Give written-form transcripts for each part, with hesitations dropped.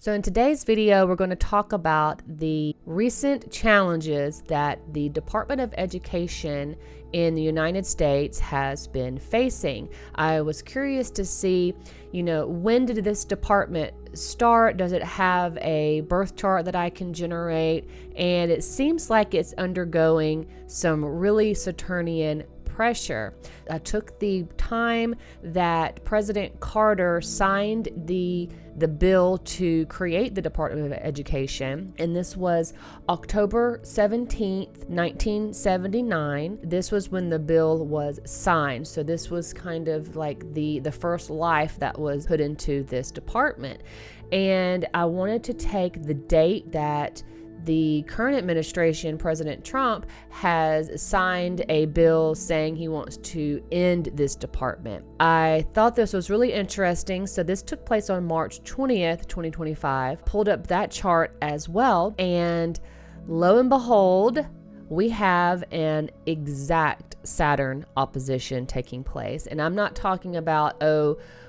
So in today's video, we're going to talk about the recent challenges that the Department of Education in the United States has been facing. I was curious to see, when did this department start? Does it have a birth chart that I can generate? And it seems like it's undergoing some really Saturnian pressure. I took the time that President Carter signed the bill to create the Department of Education, and this was October 17th, 1979. This was when the bill was signed. So this was kind of like the first life that was put into this department. And I wanted to take the date that the current administration, President Trump, has signed a bill saying he wants to end this department. I thought this was really interesting. So this took place on March 20th, 2025. Pulled up that chart as well. And lo and behold, we have an exact Saturn opposition taking place. And I'm not talking about,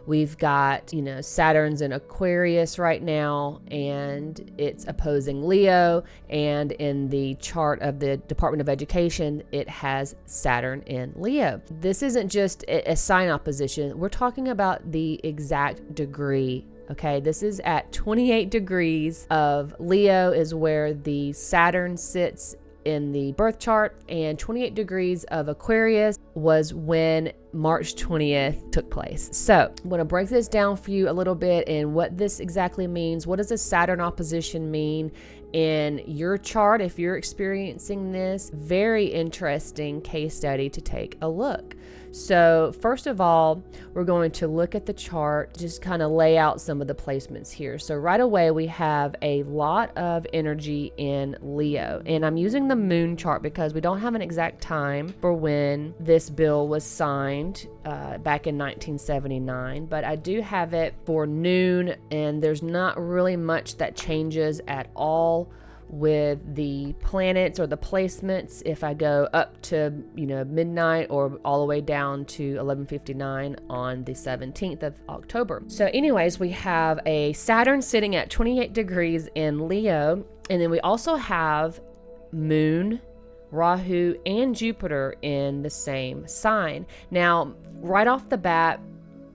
we've got, Saturn's in Aquarius right now and it's opposing Leo. And in the chart of the Department of Education, it has Saturn in Leo. This isn't just a sign opposition. We're talking about the exact degree. Okay, this is at 28 degrees of Leo is where the Saturn sits in the birth chart, and 28 degrees of Aquarius was when March 20th took place. So I'm going to break this down for you a little bit and what this exactly means. What does a Saturn opposition mean in your chart if you're experiencing this? Very interesting case study to take a look. So first of all, we're going to look at the chart, just kind of lay out some of the placements here. So right away, we have a lot of energy in Leo, and I'm using the moon chart because we don't have an exact time for when this bill was signed back in 1979, but I do have it for noon, and there's not really much that changes at all with the planets or the placements if I go up to midnight or all the way down to 11:59 on the 17th of October. So anyways, we have a Saturn sitting at 28 degrees in Leo, and then we also have Moon, Rahu, and Jupiter in the same sign. Now, right off the bat,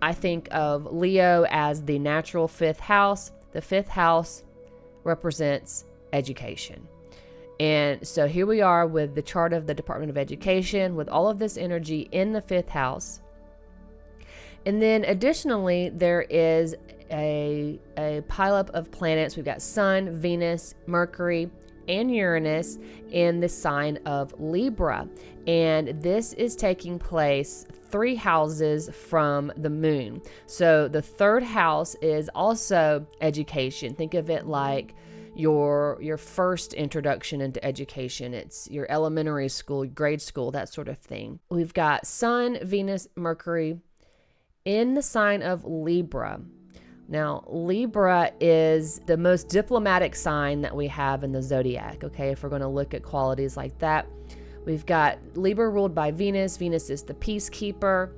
I think of Leo as the natural fifth house. The fifth house represents education. And so here we are with the chart of the Department of Education with all of this energy in the fifth house. And then additionally, there is a pileup of planets. We've got Sun, Venus, Mercury, and Uranus in the sign of Libra. And this is taking place 3 houses from the moon. So the third house is also education. Think of it like your first introduction into education. It's your elementary school, grade school, that sort of thing. We've got Sun, Venus, Mercury in the sign of Libra. Now, Libra is the most diplomatic sign that we have in the zodiac, okay, if we're going to look at qualities like that. We've got Libra ruled by Venus. Venus is the peacekeeper.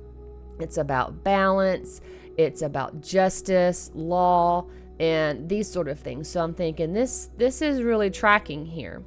It's about balance. It's about justice, law, and these sort of things. So I'm thinking this is really tracking here.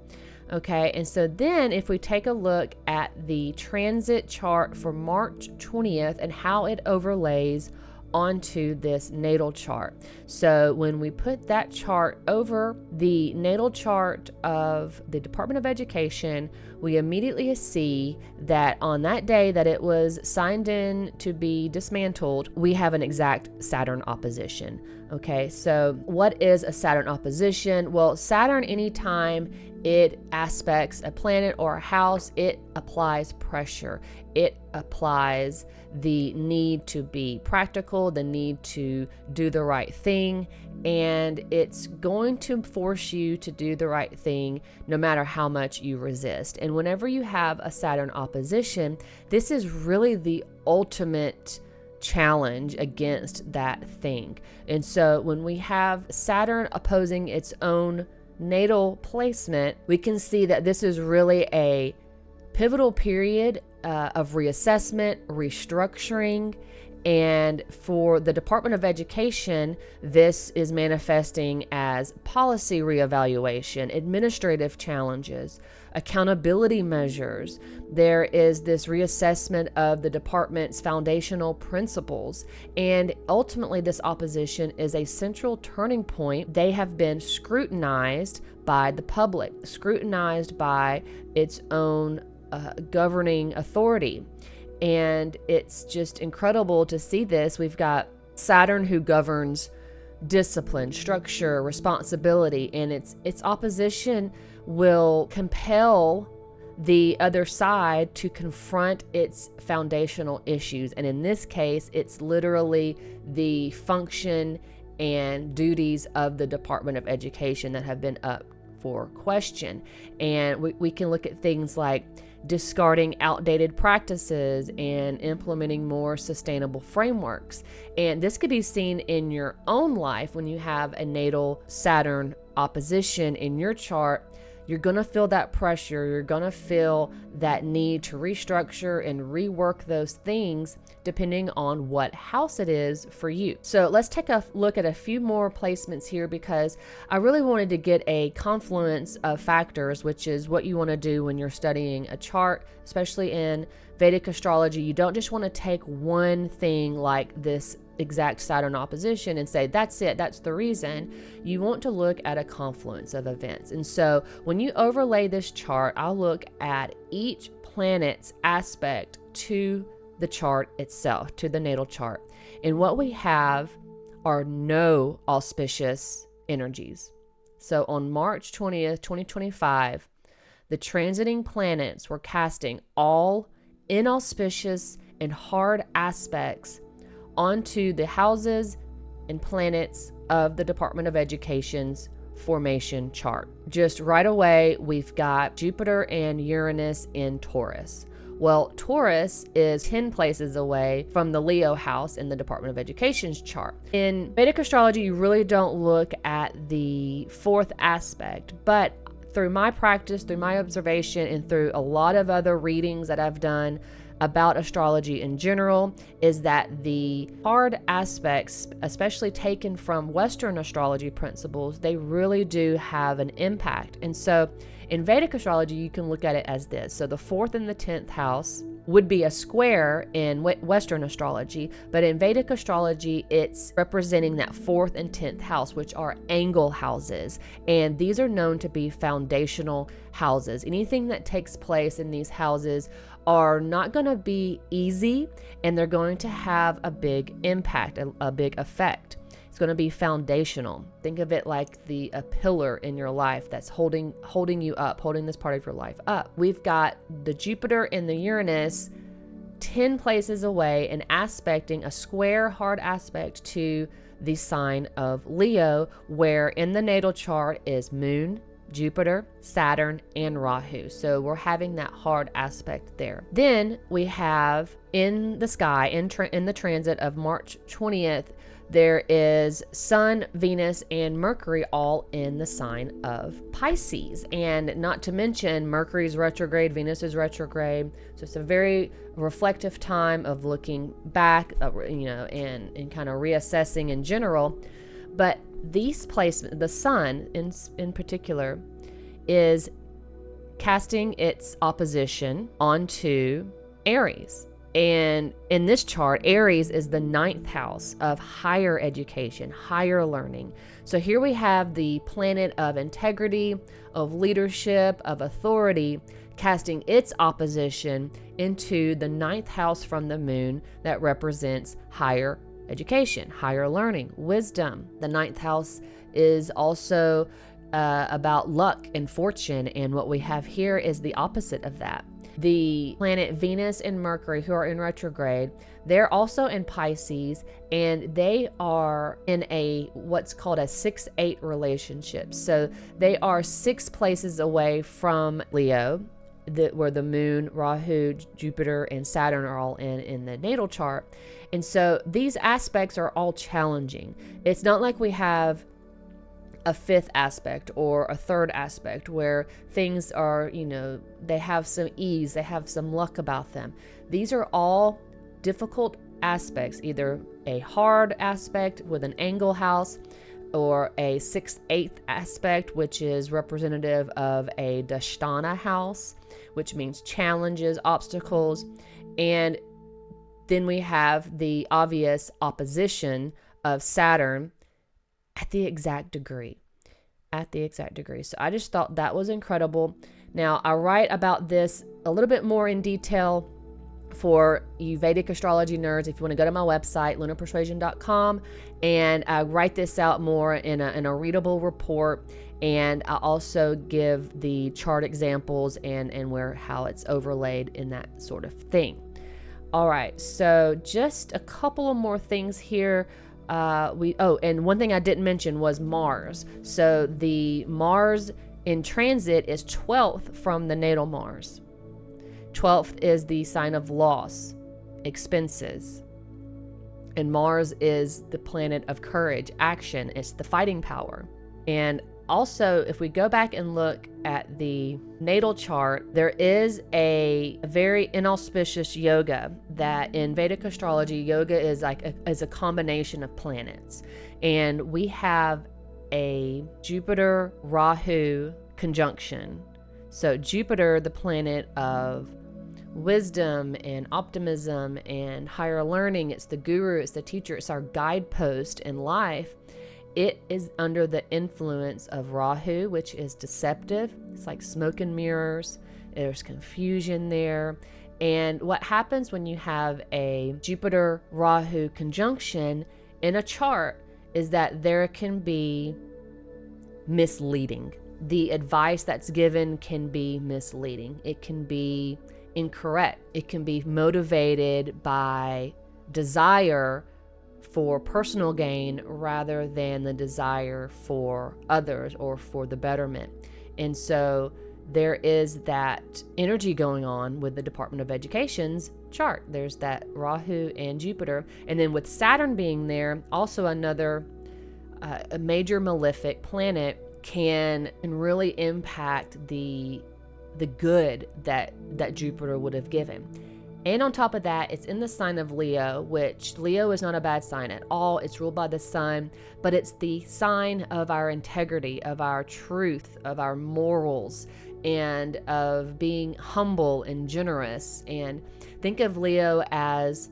Okay, and so then if we take a look at the transit chart for March 20th and how it overlays onto this natal chart. So when we put that chart over the natal chart of the Department of Education, we immediately see that on that day that it was signed in to be dismantled, we have an exact Saturn opposition. Okay, so what is a Saturn opposition? Well, Saturn, anytime it aspects a planet or a house, it applies pressure. It applies the need to be practical, the need to do the right thing, and it's going to force you to do the right thing no matter how much you resist. And whenever you have a Saturn opposition, this is really the ultimate challenge against that thing. And so when we have Saturn opposing its own natal placement, we can see that this is really a pivotal period of reassessment, restructuring, And for the Department of Education, this is manifesting as policy reevaluation, administrative challenges, accountability measures. There is this reassessment of the department's foundational principles. And ultimately, this opposition is a central turning point. They have been scrutinized by the public, scrutinized by its own governing authority. And it's just incredible to see this. We've got Saturn, who governs discipline, structure, responsibility, and its opposition will compel the other side to confront its foundational issues. And in this case, it's literally the function and duties of the Department of Education that have been up for question. And we can look at things like discarding outdated practices and implementing more sustainable frameworks. And this could be seen in your own life when you have a natal Saturn opposition in your chart. You're going to feel that pressure. You're going to feel that need to restructure and rework those things depending on what house it is for you. So let's take a look at a few more placements here, because I really wanted to get a confluence of factors, which is what you want to do when you're studying a chart, especially in Vedic astrology. You don't just want to take one thing like this exact Saturn opposition and say, that's it, that's the reason. You want to look at a confluence of events. And so when you overlay this chart, I'll look at each planet's aspect to the chart itself, to the natal chart. And what we have are no auspicious energies. So on March 20th, 2025, the transiting planets were casting all inauspicious and hard aspects onto the houses and planets of the Department of Education's formation chart. Just right away, we've got Jupiter and Uranus in Taurus. Well, Taurus is 10 places away from the Leo house in the Department of Education's chart. In Vedic astrology, you really don't look at the fourth aspect, but through my practice, through my observation, and through a lot of other readings that I've done about astrology in general, is that the hard aspects, especially taken from Western astrology principles, they really do have an impact. And so in Vedic astrology, you can look at it as this. So the 4th and the 10th house would be a square in Western astrology, but in Vedic astrology, it's representing that 4th and 10th house, which are angle houses. And these are known to be foundational houses. Anything that takes place in these houses are not going to be easy, and they're going to have a big impact, a big effect. It's going to be foundational. Think of it like a pillar in your life that's holding you up, holding this part of your life up. We've got the Jupiter and the Uranus 10 places away and aspecting a square hard aspect to the sign of Leo, where in the natal chart is Moon, Jupiter, Saturn, and Rahu. So we're having that hard aspect there. Then we have in the sky, in the transit of March 20th, there is Sun, Venus, and Mercury all in the sign of Pisces. And not to mention Mercury's retrograde, Venus is retrograde. So it's a very reflective time of looking back, and kind of reassessing in general. But these placements, the Sun in particular, is casting its opposition onto Aries. And in this chart, Aries is the 9th house of higher education, higher learning. So here we have the planet of integrity, of leadership, of authority, casting its opposition into the 9th house from the moon that represents higher education, higher learning, wisdom. The 9th house is also about luck and fortune, and what we have here is the opposite of that. The planet Venus and Mercury, who are in retrograde, they're also in Pisces, and they are in what's called a 6-8 relationship. So they are 6 places away from Leo, where the moon, Rahu, Jupiter, and Saturn are all in the natal chart. And so these aspects are all challenging. It's not like we have a 5th aspect or a 3rd aspect where things are, they have some ease, they have some luck about them. These are all difficult aspects, either a hard aspect with an angle house or a 6/8 aspect, which is representative of a Dashtana house, which means challenges, obstacles. And then we have the obvious opposition of Saturn at the exact degree. So I just thought that was incredible. Now, I write about this a little bit more in detail for you Vedic astrology nerds. If you want to go to my website, lunarpersuasion.com, and I write this out more in a readable report. And I also give the chart examples and how it's overlaid in that sort of thing. All right, so just a couple of more things here. And one thing I didn't mention was Mars. So the Mars in transit is 12th from the natal Mars. 12th is the sign of loss, expenses. And Mars is the planet of courage, action. It's the fighting power. And also, if we go back and look at the natal chart, there is a very inauspicious yoga that in Vedic astrology, yoga is a combination of planets. And we have a Jupiter Rahu conjunction. So Jupiter, the planet of wisdom and optimism and higher learning, it's the guru, it's the teacher, it's our guidepost in life. It is under the influence of Rahu, which is deceptive. It's like smoke and mirrors. There's confusion there. And what happens when you have a Jupiter Rahu conjunction in a chart is that there can be misleading. The advice that's given can be misleading. It can be incorrect. It can be motivated by desire for personal gain rather than the desire for others or for the betterment. And so there is that energy going on with the Department of Education's chart. There's that Rahu and Jupiter. And then with Saturn being there, also another a major malefic planet can really impact the good that Jupiter would have given. And on top of that, it's in the sign of Leo, which Leo is not a bad sign at all. It's ruled by the sun, but it's the sign of our integrity, of our truth, of our morals, and of being humble and generous. And think of Leo as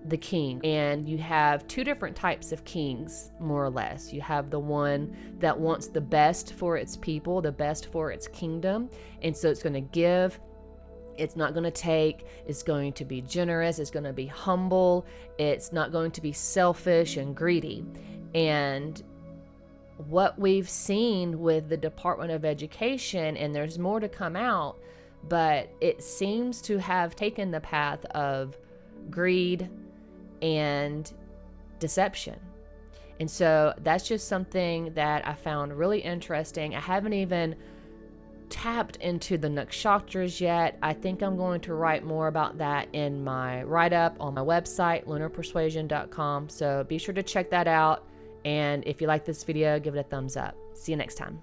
the king. And you have two different types of kings, more or less. You have the one that wants the best for its people, the best for its kingdom. And so it's going to give. It's not going to take, it's going to be generous, it's going to be humble, it's not going to be selfish and greedy. And what we've seen with the Department of Education, and there's more to come out, but it seems to have taken the path of greed and deception. And so that's just something that I found really interesting. I haven't even tapped into the nakshatras yet. I think I'm going to write more about that in my write-up on my website, lunarpersuasion.com. So be sure to check that out. And if you like this video, give it a thumbs up. See you next time.